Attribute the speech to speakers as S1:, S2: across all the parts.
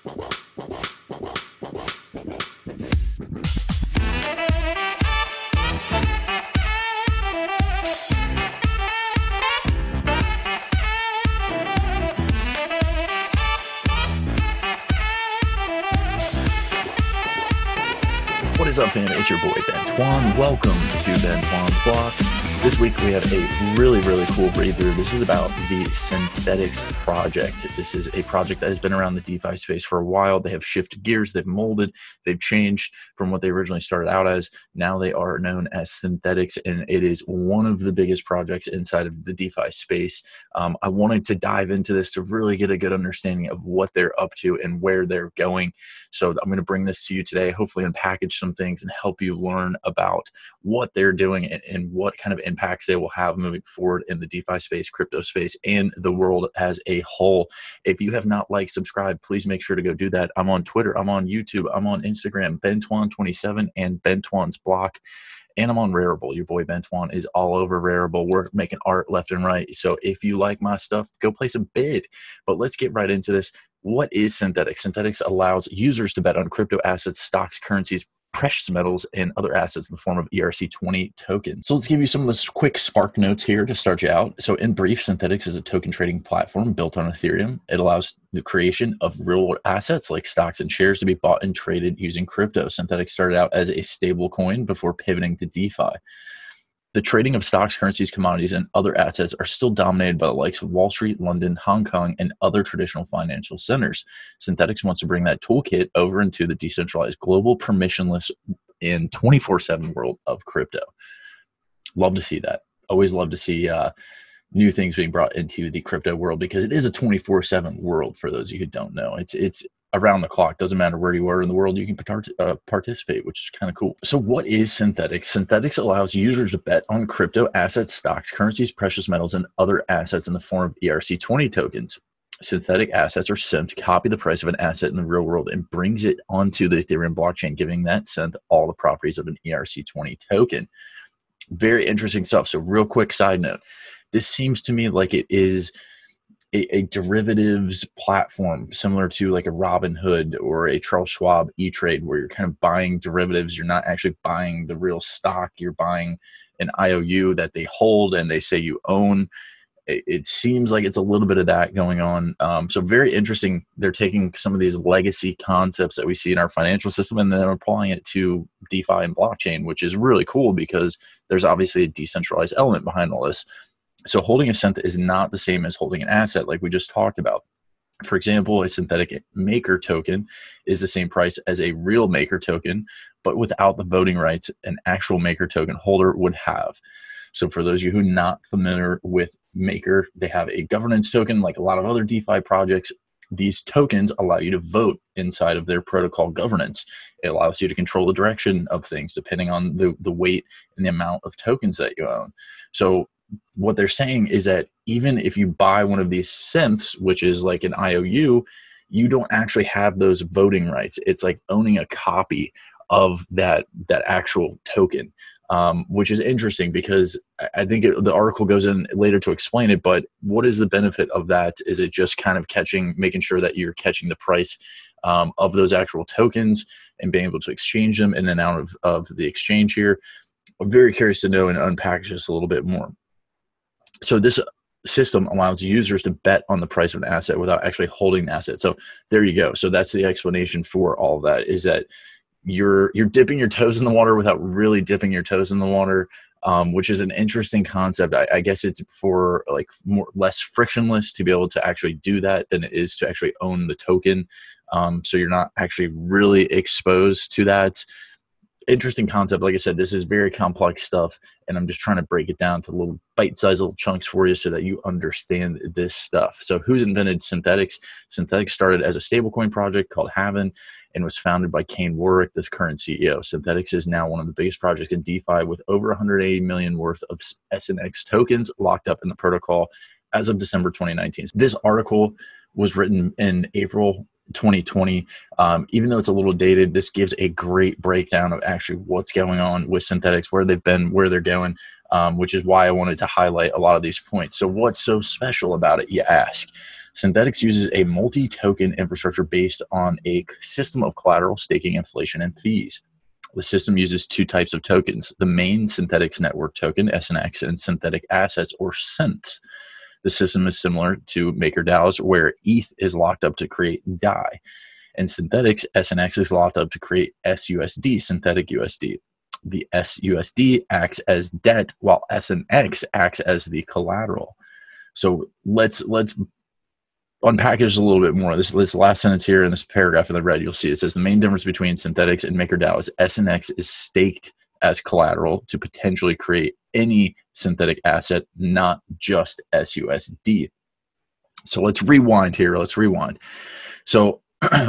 S1: What is up, fam? It's your boy, Bentwan. Welcome to Bentwan's Block. This week, we have a really, really cool read-through. This is about the Synthetix project. This is a project that has been around the DeFi space for a while. They have shifted gears. They've molded. They've changed from what they originally started out as. Now they are known as Synthetix, and it is one of the biggest projects inside of the DeFi space. I wanted to dive into this to really get a good understanding of what they're up to and where they're going. So I'm going to bring this to you today, hopefully unpackage some things and help you learn about what they're doing and what kind of impacts they will have moving forward in the DeFi space, crypto space, and the world as a whole. If you have not liked, subscribed, please make sure to go do that. I'm on Twitter, I'm on YouTube, I'm on Instagram, Bentwan27 and Bentwan's Block, and I'm on Rarible. Your boy Bentwan is all over Rarible. We're making art left and right. So if you like my stuff, go place a bid. But let's get right into this. What is Synthetix? Synthetix allows users to bet on crypto assets, stocks, currencies, precious metals, and other assets in the form of ERC20 tokens. So let's give you some of the quick spark notes here to start you out. So in brief, Synthetix is a token trading platform built on Ethereum. It allows the creation of real assets like stocks and shares to be bought and traded using crypto. Synthetix started out as a stable coin before pivoting to DeFi. The trading of stocks, currencies, commodities, and other assets are still dominated by the likes of Wall Street, London, Hong Kong, and other traditional financial centers. Synthetix wants to bring that toolkit over into the decentralized, global, permissionless, and 24/7 world of crypto. Love to see that. Always love to see new things being brought into the crypto world because it is a 24/7 world for those of you who don't know. It's around the clock. Doesn't matter where you are in the world, you can participate, which is kind of cool. So what is Synthetix? Synthetix allows users to bet on crypto assets, stocks, currencies, precious metals, and other assets in the form of ERC20 tokens. Synthetic assets or synths copy the price of an asset in the real world and brings it onto the Ethereum blockchain, giving that synth all the properties of an ERC20 token. Very interesting stuff. So real quick side note, this seems to me like it is a derivatives platform similar to like a Robinhood or a Charles Schwab E-Trade, where you're kind of buying derivatives. You're not actually buying the real stock. You're buying an IOU that they hold and they say you own. It seems like it's a little bit of that going on. So very interesting. They're taking some of these legacy concepts that we see in our financial system and then applying it to DeFi and blockchain, which is really cool because there's obviously a decentralized element behind all this. So holding a synth is not the same as holding an asset like we just talked about. For example, a synthetic maker token is the same price as a real maker token, but without the voting rights an actual maker token holder would have. So for those of you who are not familiar with Maker, they have a governance token like a lot of other DeFi projects. These tokens allow you to vote inside of their protocol governance. It allows you to control the direction of things depending on the weight and the amount of tokens that you own. So what they're saying is that even if you buy one of these synths, which is like an IOU, you don't actually have those voting rights. It's like owning a copy of that actual token, which is interesting because I think the article goes in later to explain it. But what is the benefit of that? Is it just kind of making sure that you're catching the price of those actual tokens and being able to exchange them in and out of the exchange here? I'm very curious to know and unpack this a little bit more. So this system allows users to bet on the price of an asset without actually holding the asset. So there you go. So that's the explanation for all of that, is that you're dipping your toes in the water without really dipping your toes in the water, which is an interesting concept. I guess it's for like less frictionless to be able to actually do that than it is to actually own the token. So you're not actually really exposed to that. Interesting concept. Like I said, this is very complex stuff, and I'm just trying to break it down to little bite-sized little chunks for you so that you understand this stuff. So who's invented Synthetix? Synthetix started as a stablecoin project called Haven and was founded by Kane Warwick, the current CEO. Synthetix is now one of the biggest projects in DeFi with over 180 million worth of SNX tokens locked up in the protocol as of December 2019. This article was written in April 2020. Even though it's a little dated, this gives a great breakdown of actually what's going on with Synthetix, where they've been, where they're going, which is why I wanted to highlight a lot of these points. So what's so special about it, you ask? Synthetix uses a multi-token infrastructure based on a system of collateral, staking, inflation, and fees. The system uses two types of tokens, the main Synthetix network token, SNX, and synthetic assets, or synths. The system is similar to MakerDAO's, where ETH is locked up to create DAI. In Synthetix, SNX is locked up to create SUSD, synthetic USD. The SUSD acts as debt, while SNX acts as the collateral. So let's unpackage this a little bit more. This last sentence here in this paragraph in the red, you'll see it says the main difference between Synthetix and MakerDAO is SNX is staked as collateral to potentially create any synthetic asset, not just SUSD. So let's rewind here. So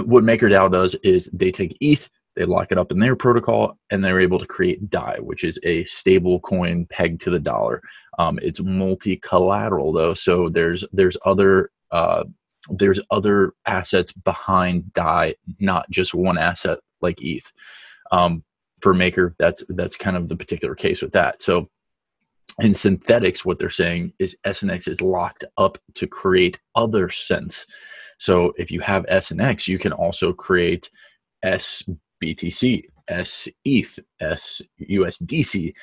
S1: what MakerDAO does is they take ETH, they lock it up in their protocol, and they're able to create DAI, which is a stable coin pegged to the dollar. It's multi-collateral though, so there's other assets behind DAI, not just one asset like ETH. For Maker, that's kind of the particular case with that. So in Synthetix, what they're saying is SNX is locked up to create other synths. So if you have SNX, you can also create SBTC, SETH, SUSDC,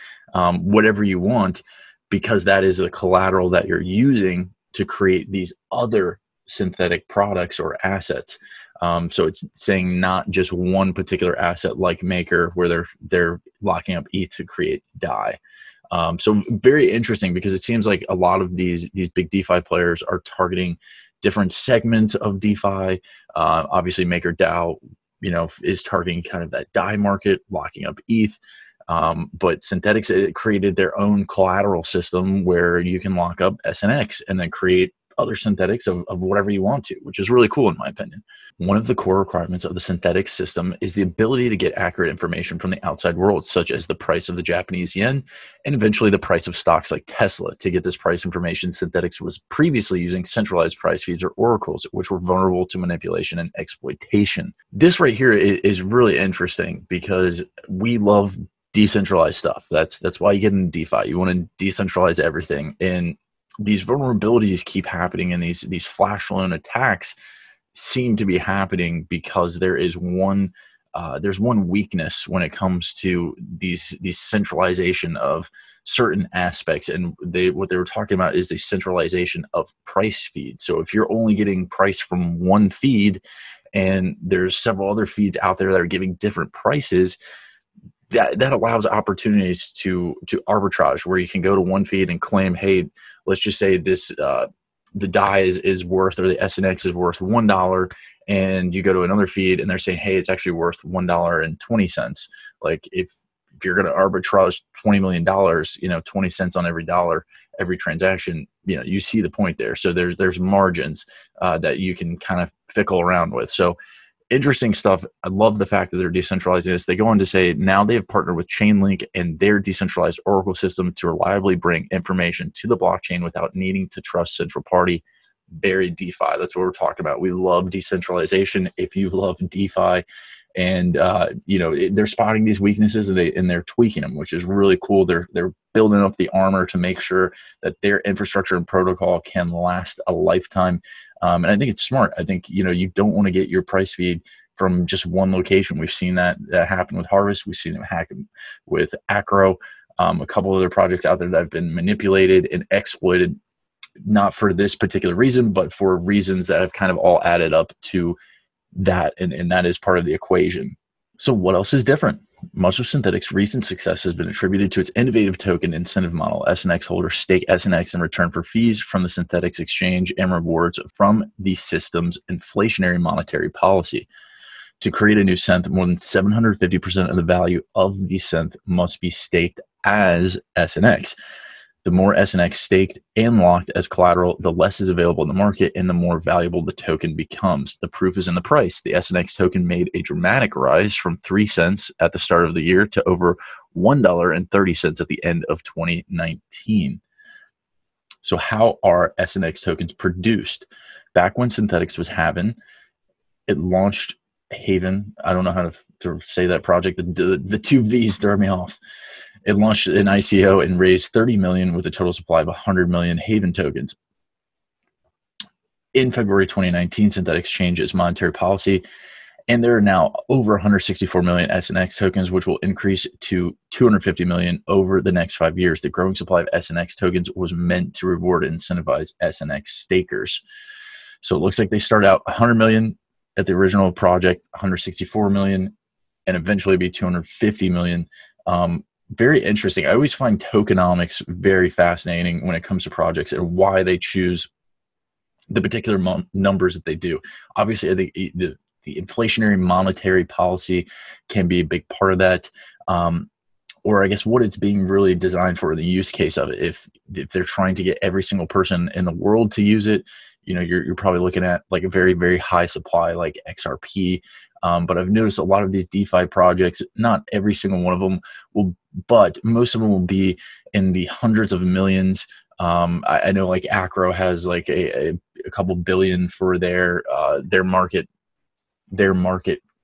S1: whatever you want, because that is the collateral that you're using to create these other synthetic products or assets. So it's saying not just one particular asset like Maker, where they're locking up ETH to create DAI. So very interesting, because it seems like a lot of these big DeFi players are targeting different segments of DeFi. Obviously, MakerDAO, is targeting kind of that DAI market, locking up ETH. But Synthetix created their own collateral system where you can lock up SNX and then create other synthetics of whatever you want to, which is really cool in my opinion. One of the core requirements of the Synthetix system is the ability to get accurate information from the outside world, such as the price of the Japanese yen and eventually the price of stocks like Tesla. To get this price information, Synthetix was previously using centralized price feeds or oracles, which were vulnerable to manipulation and exploitation. This right here is really interesting because we love decentralized stuff. That's why you get into DeFi. You want to decentralize everything, and these vulnerabilities keep happening, and these flash loan attacks seem to be happening because there's one weakness when it comes to these centralization of certain aspects. And what they were talking about is the centralization of price feeds. So if you're only getting price from one feed and there's several other feeds out there that are giving different prices, that allows opportunities to arbitrage, where you can go to one feed and claim, hey, let's just say this the DAI is worth, or the SNX is worth $1, and you go to another feed and they're saying, hey, it's actually worth $1.20. Like if you're going to arbitrage $20 million, 20 cents on every dollar, every transaction, you see the point there. So there's margins that you can kind of fickle around with. So interesting stuff. I love the fact that they're decentralizing this. They go on to say now they have partnered with Chainlink and their decentralized Oracle system to reliably bring information to the blockchain without needing to trust central party buried DeFi. That's what we're talking about. We love decentralization. If you love DeFi, and they're spotting these weaknesses and they're tweaking them, which is really cool. They're building up the armor to make sure that their infrastructure and protocol can last a lifetime. And I think it's smart. I think, you don't want to get your price feed from just one location. We've seen that happen with Harvest. We've seen it happen with Akro, a couple other projects out there that have been manipulated and exploited, not for this particular reason, but for reasons that have kind of all added up to that. And that is part of the equation. So what else is different? Much of Synthetix's recent success has been attributed to its innovative token incentive model. SNX holders stake SNX in return for fees from the Synthetix exchange and rewards from the system's inflationary monetary policy. To create a new synth, more than 750% of the value of the synth must be staked as SNX. The more SNX staked and locked as collateral, the less is available in the market and the more valuable the token becomes. The proof is in the price. The SNX token made a dramatic rise from 3 cents at the start of the year to over $1.30 at the end of 2019. So how are SNX tokens produced? Back when Synthetix was Haven, it launched Haven. I don't know how to say that project. The two V's throw me off. It launched an ICO and raised $30 million with a total supply of 100 million Haven tokens. In February 2019, Synthetix changed its monetary policy, and there are now over 164 million SNX tokens, which will increase to 250 million over the next 5 years. The growing supply of SNX tokens was meant to reward and incentivize SNX stakers. So it looks like they start out 100 million at the original project, 164 million, and eventually be 250 million. Very interesting. I always find tokenomics very fascinating when it comes to projects and why they choose the particular numbers that they do. Obviously, I think the inflationary monetary policy can be a big part of that. Or I guess what it's being really designed for, the use case of it. If they're trying to get every single person in the world to use it, you're probably looking at like a very, very high supply like XRP. But I've noticed a lot of these DeFi projects, not every single one of them will, but most of them will be in the hundreds of millions. I know like Akro has like a couple billion for their market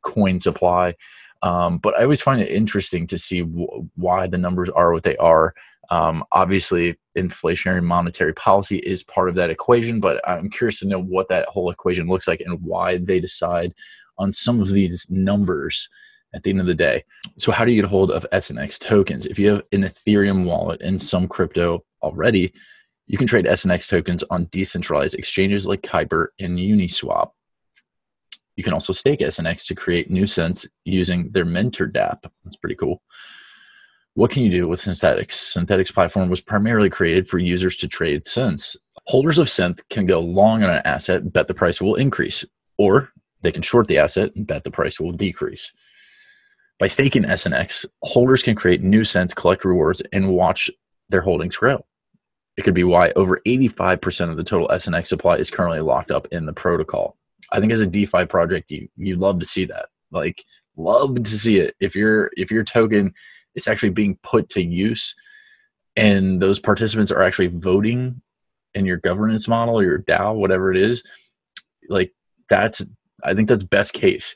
S1: coin supply. But I always find it interesting to see why the numbers are what they are. Obviously, inflationary monetary policy is part of that equation, but I'm curious to know what that whole equation looks like and why they decide on some of these numbers at the end of the day. So how do you get a hold of SNX tokens? If you have an Ethereum wallet and some crypto already, you can trade SNX tokens on decentralized exchanges like Kyber and Uniswap. You can also stake SNX to create new cents using their Mentor dApp. That's pretty cool. What can you do with Synthetix? Synthetix platform was primarily created for users to trade cents. Holders of Synth can go long on an asset and bet the price will increase, or they can short the asset and bet the price will decrease. By staking SNX, holders can create new cents, collect rewards, and watch their holdings grow. It could be why over 85% of the total SNX supply is currently locked up in the protocol. I think as a DeFi project, you love to see that. Like, love to see it. If your token is actually being put to use and those participants are actually voting in your governance model or your DAO, whatever it is, like I think that's best case.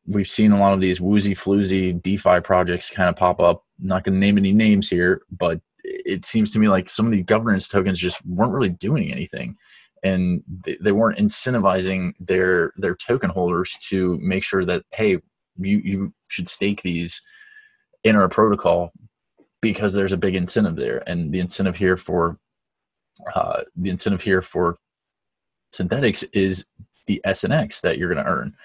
S1: We've seen a lot of these woozy floozy DeFi projects kind of pop up. I'm not going to name any names here, but it seems to me like some of the governance tokens just weren't really doing anything. And they weren't incentivizing their token holders to make sure that, hey, you should stake these in our protocol because there's a big incentive there. And the incentive here for Synthetix is the SNX that you're going to earn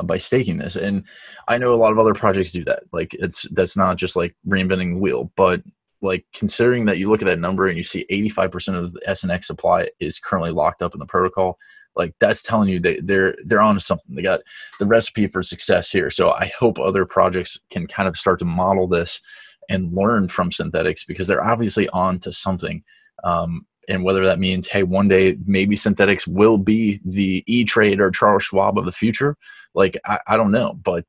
S1: by staking this. And I know a lot of other projects do that. Like that's not just like reinventing the wheel, but like considering that you look at that number and you see 85% of the SNX supply is currently locked up in the protocol, like that's telling you that they're on to something. They got the recipe for success here. So I hope other projects can kind of start to model this and learn from Synthetix because they're obviously on to something. And whether that means, hey, one day maybe Synthetix will be the E-Trade or Charles Schwab of the future, like I don't know, but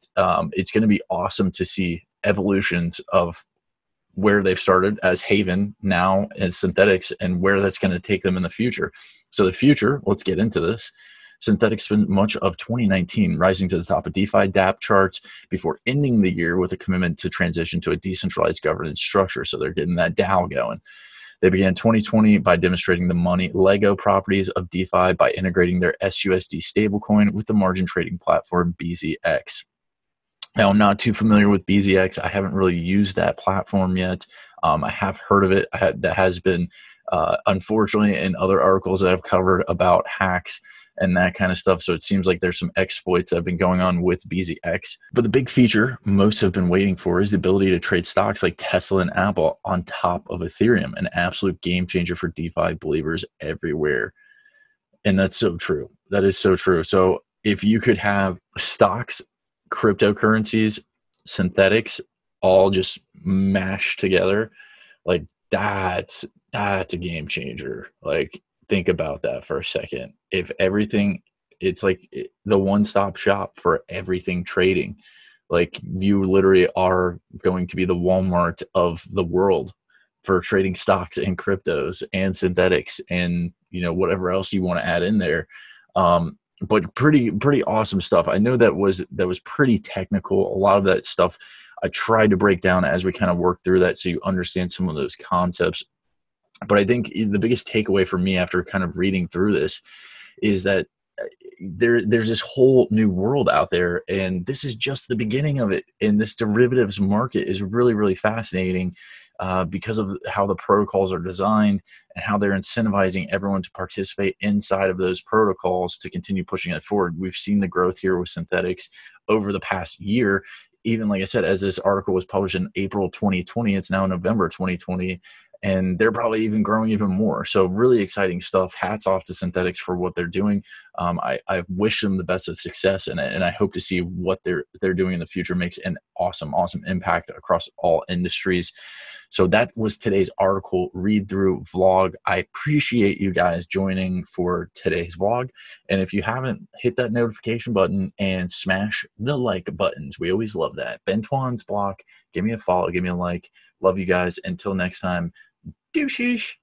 S1: it's going to be awesome to see evolutions of where they've started as Haven, now as Synthetix, and where that's going to take them in the future. So the future, let's get into this. Synthetix spent much of 2019 rising to the top of DeFi dApp charts before ending the year with a commitment to transition to a decentralized governance structure. So they're getting that DAO going. They began 2020 by demonstrating the money Lego properties of DeFi by integrating their SUSD stablecoin with the margin trading platform BZX. Now, I'm not too familiar with BZX. I haven't really used that platform yet. I have heard of it. That has been, unfortunately, in other articles that I've covered about hacks and that kind of stuff. So it seems like there's some exploits that have been going on with BZX. But the big feature most have been waiting for is the ability to trade stocks like Tesla and Apple on top of Ethereum, an absolute game changer for DeFi believers everywhere. And that's so true. That is so true. So if you could have stocks, cryptocurrencies, Synthetix, all just mashed together, like that's a game changer. Like think about that for a second. If everything, it's like the one-stop shop for everything trading. Like you literally are going to be the Walmart of the world for trading stocks and cryptos and Synthetix and whatever else you want to add in there. But pretty awesome stuff. I know that was pretty technical. A lot of that stuff I tried to break down as we kind of work through that so you understand some of those concepts. But I think the biggest takeaway for me after kind of reading through this is that there's this whole new world out there, and this is just the beginning of it. And this derivatives market is really, really fascinating because of how the protocols are designed and how they're incentivizing everyone to participate inside of those protocols to continue pushing it forward. We've seen the growth here with Synthetix over the past year. Even like I said, as this article was published in April 2020, it's now November 2020. And they're probably even growing even more. So really exciting stuff. Hats off to Synthetix for what they're doing. I wish them the best of success, and I hope to see what they're doing in the future makes an awesome impact across all industries. So that was today's article read through vlog. I appreciate you guys joining for today's vlog. And if you haven't, hit that notification button and smash the like buttons. We always love that. Bentwan's block. Give me a follow. Give me a like. Love you guys. Until next time. Douches.